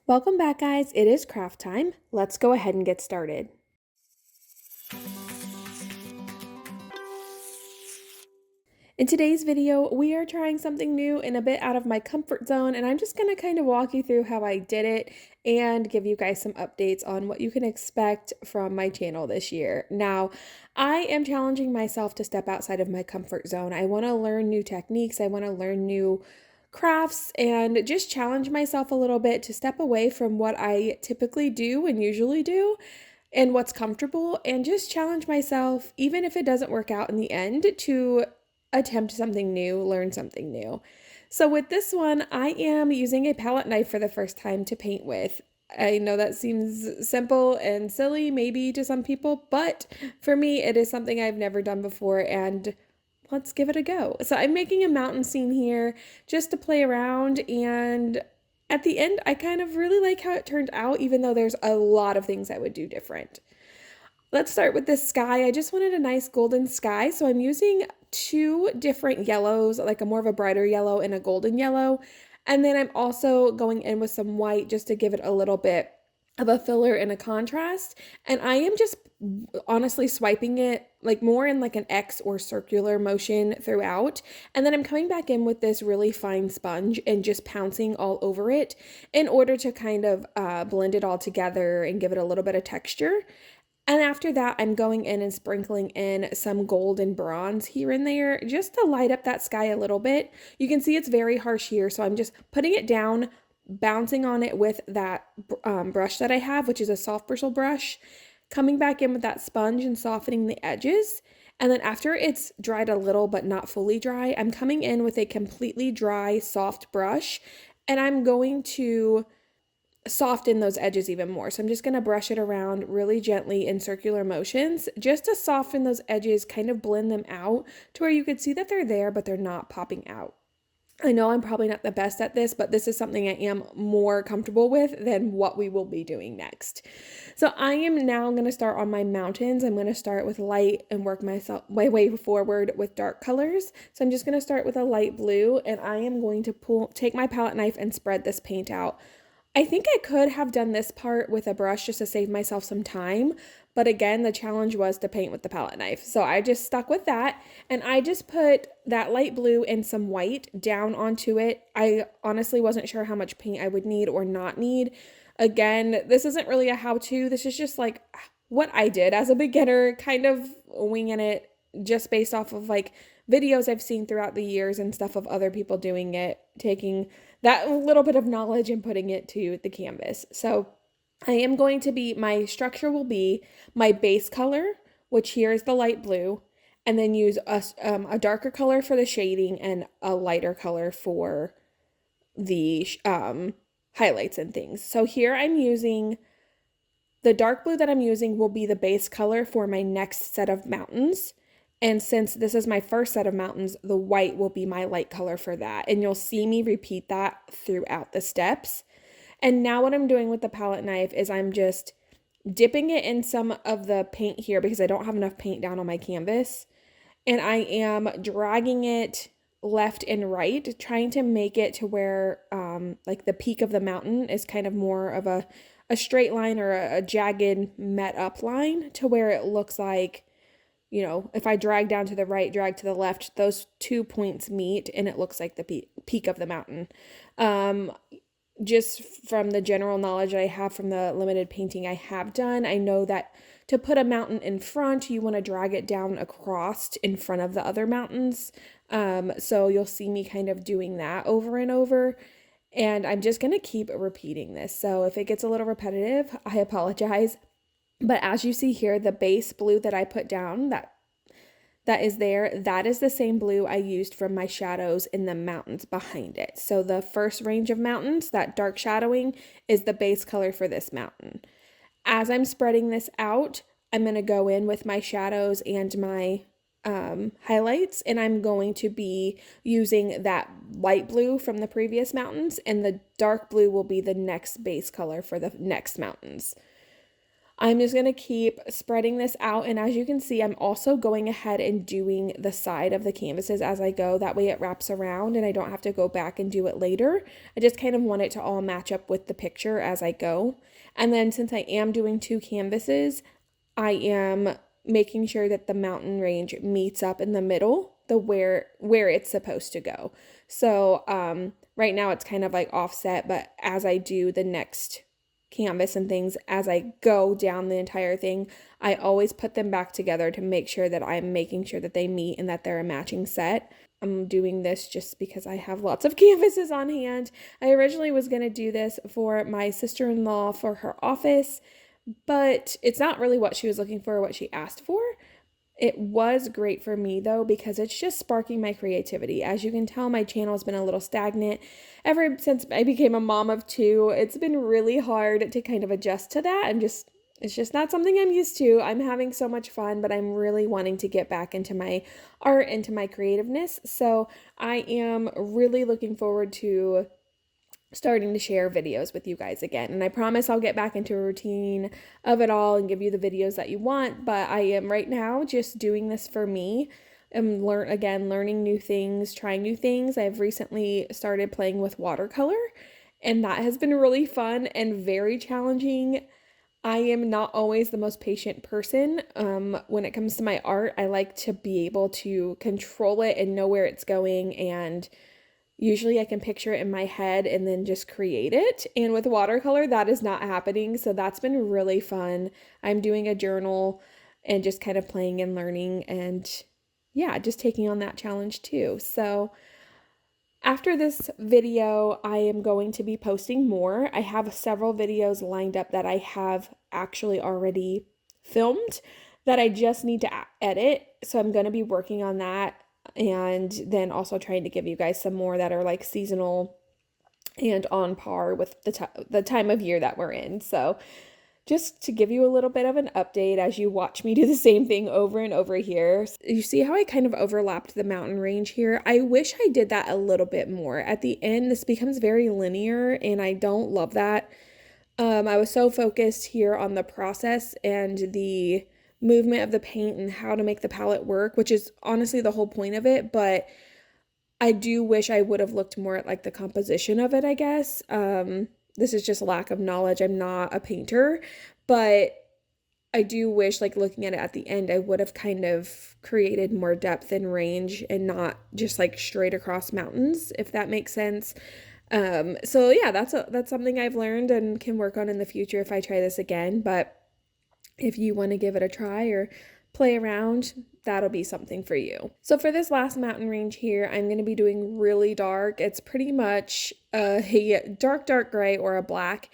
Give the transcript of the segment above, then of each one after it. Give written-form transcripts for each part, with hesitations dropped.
Welcome back, guys. It is craft time. Let's go ahead and get started. In today's video, we are trying something new and a bit out of my comfort zone, and I'm just going to kind of walk you through how I did it and give you guys some updates on what you can expect from my channel this year. Now, I am challenging myself to step outside of my comfort zone. I want to learn new techniques. I want to learn new crafts and just challenge myself a little bit to step away from what I typically do and usually do and what's comfortable, and just challenge myself, even if it doesn't work out in the end, to attempt something new, learn something new. So with this one, I am using a palette knife for the first time to paint with. I know that seems simple and silly maybe to some people, but for me, it is something I've never done before, and let's give it a go. So I'm making a mountain scene here just to play around, and at the end, I kind of really like how it turned out, even though there's a lot of things I would do different. Let's start with this sky. I just wanted a nice golden sky, so I'm using two different yellows, like a more of a brighter yellow and a golden yellow. And then I'm also going in with some white just to give it a little bit of a filler and a contrast. And I am just honestly swiping it like more in like an X or circular motion throughout. And then I'm coming back in with this really fine sponge and just pouncing all over it in order to kind of blend it all together and give it a little bit of texture. And after that, I'm going in and sprinkling in some gold and bronze here and there just to light up that sky a little bit. You can see it's very harsh here, so I'm just putting it down, bouncing on it with that brush that I have, which is a soft bristle brush, coming back in with that sponge and softening the edges. And then after it's dried a little but not fully dry, I'm coming in with a completely dry, soft brush, and I'm going to soften those edges even more. So I'm just going to brush it around really gently in circular motions just to soften those edges, kind of blend them out to where you could see that they're there, but they're not popping out. I know I'm probably not the best at this, but this is something I am more comfortable with than what we will be doing next. So I am now going to start on my mountains. I'm going to start with light and work my way forward with dark colors. So I'm just going to start with a light blue, and I am going to take my palette knife and spread this paint out. I think I could have done this part with a brush just to save myself some time, but again, the challenge was to paint with the palette knife. So I just stuck with that, and I just put that light blue and some white down onto it. I honestly wasn't sure how much paint I would need or not need. Again, this isn't really a how-to. This is just like what I did as a beginner, kind of winging it just based off of like videos I've seen throughout the years and stuff of other people doing it, taking that little bit of knowledge and putting it to the canvas. So my structure will be my base color, which here is the light blue, and then use a darker color for the shading and a lighter color for the highlights and things. So here I'm using the dark blue that I'm using will be the base color for my next set of mountains. And since this is my first set of mountains, the white will be my light color for that. And you'll see me repeat that throughout the steps. And now what I'm doing with the palette knife is I'm just dipping it in some of the paint here because I don't have enough paint down on my canvas. And I am dragging it left and right, trying to make it to where like the peak of the mountain is kind of more of a straight line or a jagged met up line to where it looks like, you know, if I drag down to the right, drag to the left, those 2 points meet and it looks like the peak of the mountain. Just from the general knowledge I have from the limited painting I have done, I know that to put a mountain in front, you want to drag it down across in front of the other mountains. So you'll see me kind of doing that over and over. And I'm just going to keep repeating this. So if it gets a little repetitive, I apologize. But as you see here, the base blue that I put down, that is there, that is the same blue I used from my shadows in the mountains behind it. So the first range of mountains, that dark shadowing, is the base color for this mountain. As I'm spreading this out, I'm going to go in with my shadows and my highlights, and I'm going to be using that light blue from the previous mountains, and the dark blue will be the next base color for the next mountains. I'm just going to keep spreading this out, and as you can see, I'm also going ahead and doing the side of the canvases as I go. That way it wraps around and I don't have to go back and do it later. I just kind of want it to all match up with the picture as I go. And then since I am doing 2 canvases, I am making sure that the mountain range meets up in the middle, the where it's supposed to go. So right now it's kind of like offset, but as I do the next canvas and things, as I go down the entire thing, I always put them back together to make sure that I'm making sure that they meet and that they're a matching set. I'm doing this just because I have lots of canvases on hand. I originally was going to do this for my sister-in-law for her office, but it's not really what she was looking for or what she asked for. It was great for me though, because it's just sparking my creativity. As you can tell, my channel has been a little stagnant ever since I became a mom of 2. It's been really hard to kind of adjust to that. It's just not something I'm used to. I'm having so much fun, but I'm really wanting to get back into my art, into my creativeness. So I am really looking forward to starting to share videos with you guys again. And I promise I'll get back into a routine of it all and give you the videos that you want. But I am right now just doing this for me. I'm learning new things, trying new things. I've recently started playing with watercolor, and that has been really fun and very challenging. I am not always the most patient person. When it comes to my art, I like to be able to control it and know where it's going, and usually I can picture it in my head and then just create it. And with watercolor, that is not happening. So that's been really fun. I'm doing a journal and just kind of playing and learning, and yeah, just taking on that challenge too. So after this video, I am going to be posting more. I have several videos lined up that I have actually already filmed that I just need to edit. So I'm going to be working on that, and then also trying to give you guys some more that are like seasonal and on par with the time of year that we're in. So just to give you a little bit of an update as you watch me do the same thing over and over here. You see how I kind of overlapped the mountain range here? I wish I did that a little bit more. At the end, this becomes very linear, and I don't love that. I was so focused here on the process and the movement of the paint and how to make the palette work, which is honestly the whole point of it, but I do wish I would have looked more at like the composition of it, I guess. This is just a lack of knowledge. I'm not a painter, but I do wish, like, looking at it at the end, I would have kind of created more depth and range and not just like straight across mountains, if that makes sense. So yeah, that's something I've learned and can work on in the future if I try this again. But if you want to give it a try or play around, that'll be something for you. So for this last mountain range here, I'm going to be doing really dark. It's pretty much a dark gray or a black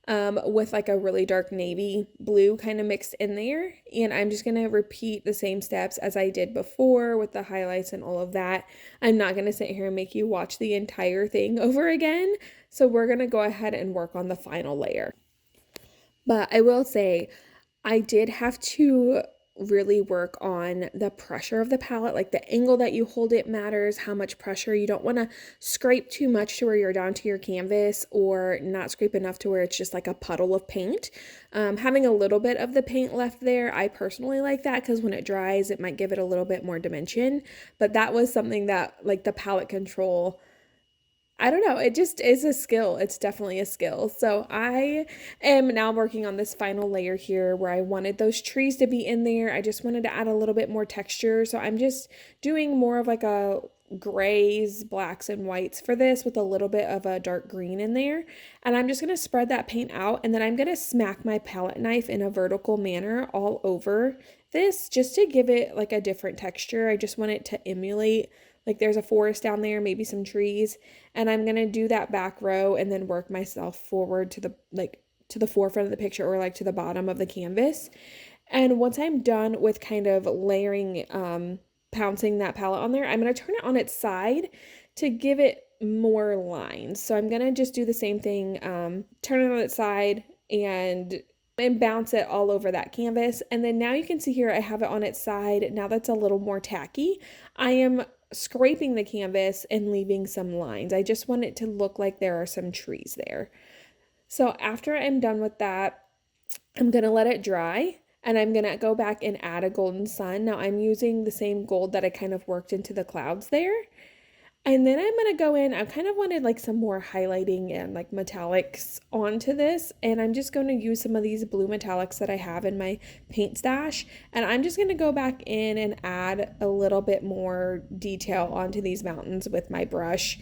with like a really dark navy blue kind of mixed in there. And I'm just going to repeat the same steps as I did before with the highlights and all of that. I'm not going to sit here and make you watch the entire thing over again. So we're going to go ahead and work on the final layer. But I will say, I did have to really work on the pressure of the palette. Like the angle that you hold it matters, how much pressure. You don't want to scrape too much to where you're down to your canvas, or not scrape enough to where it's just like a puddle of paint. Having a little bit of the paint left there, I personally like that, because when it dries, it might give it a little bit more dimension. But that was something that, like, the palette control, I don't know, it just is a skill. It's definitely a skill. So I am now working on this final layer here where I wanted those trees to be in there. I just wanted to add a little bit more texture. So I'm just doing more of like a grays, blacks, and whites for this with a little bit of a dark green in there. And I'm just going to spread that paint out, and then I'm going to smack my palette knife in a vertical manner all over this just to give it like a different texture. I just want it to emulate, like, there's a forest down there, maybe some trees, and I'm going to do that back row and then work myself forward to the forefront of the picture, or like to the bottom of the canvas. And once I'm done with kind of layering, pouncing that palette on there, I'm going to turn it on its side to give it more lines. So I'm going to just do the same thing, turn it on its side and bounce it all over that canvas. And then now you can see here I have it on its side. Now that's a little more tacky. I am scraping the canvas and leaving some lines. I just want it to look like there are some trees there. So after I'm done with that, I'm going to let it dry. And I'm going to go back and add a golden sun. Now I'm using the same gold that I kind of worked into the clouds there. And then I'm going to go in, I kind of wanted like some more highlighting and like metallics onto this. And I'm just going to use some of these blue metallics that I have in my paint stash. And I'm just going to go back in and add a little bit more detail onto these mountains with my brush.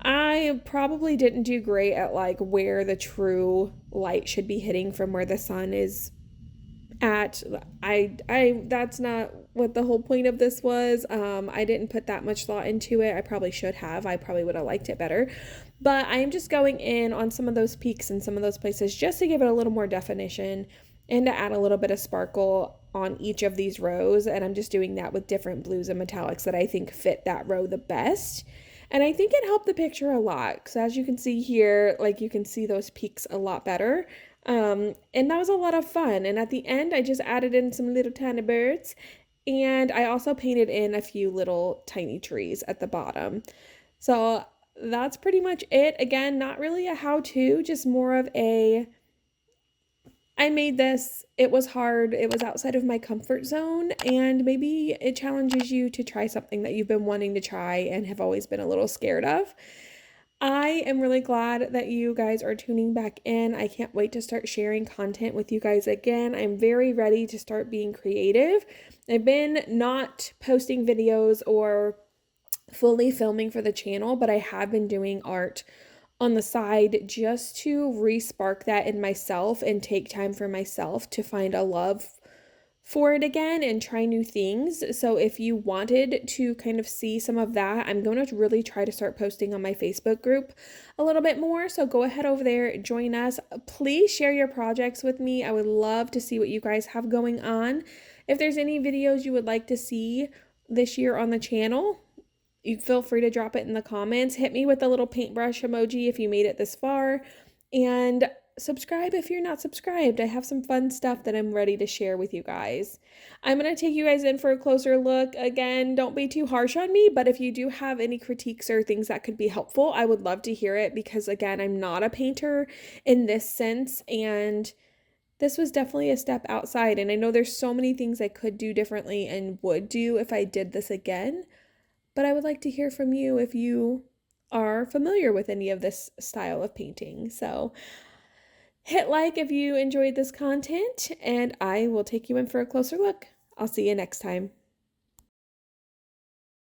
I probably didn't do great at like where the true light should be hitting from where the sun is at. I that's not what the whole point of this was. I didn't put that much thought into it. I probably should have. I probably would have liked it better. But I am just going in on some of those peaks and some of those places just to give it a little more definition and to add a little bit of sparkle on each of these rows. And I'm just doing that with different blues and metallics that I think fit that row the best. And I think it helped the picture a lot. So as you can see here, like you can see those peaks a lot better. And that was a lot of fun. And at the end, I just added in some little tiny birds. And I also painted in a few little tiny trees at the bottom. So that's pretty much it. Again, not really a how-to, just more of a, I made this, it was hard, it was outside of my comfort zone, and maybe it challenges you to try something that you've been wanting to try and have always been a little scared of. I am really glad that you guys are tuning back in. I can't wait to start sharing content with you guys again. I'm very ready to start being creative. I've been not posting videos or fully filming for the channel, but I have been doing art on the side just to re-spark that in myself and take time for myself to find a love for it again and try new things. So if you wanted to kind of see some of that, I'm going to really try to start posting on my Facebook group a little bit more. So go ahead over there, join us. Please share your projects with me. I would love to see what you guys have going on. If there's any videos you would like to see this year on the channel, you feel free to drop it in the comments. Hit me with a little paintbrush emoji if you made it this far. And subscribe if you're not subscribed. I have some fun stuff that I'm ready to share with you guys. I'm going to take you guys in for a closer look. Again, don't be too harsh on me, but if you do have any critiques or things that could be helpful, I would love to hear it because, again, I'm not a painter in this sense, and this was definitely a step outside, and I know there's so many things I could do differently and would do if I did this again, but I would like to hear from you if you are familiar with any of this style of painting. So hit like if you enjoyed this content, and I will take you in for a closer look. I'll see you next time.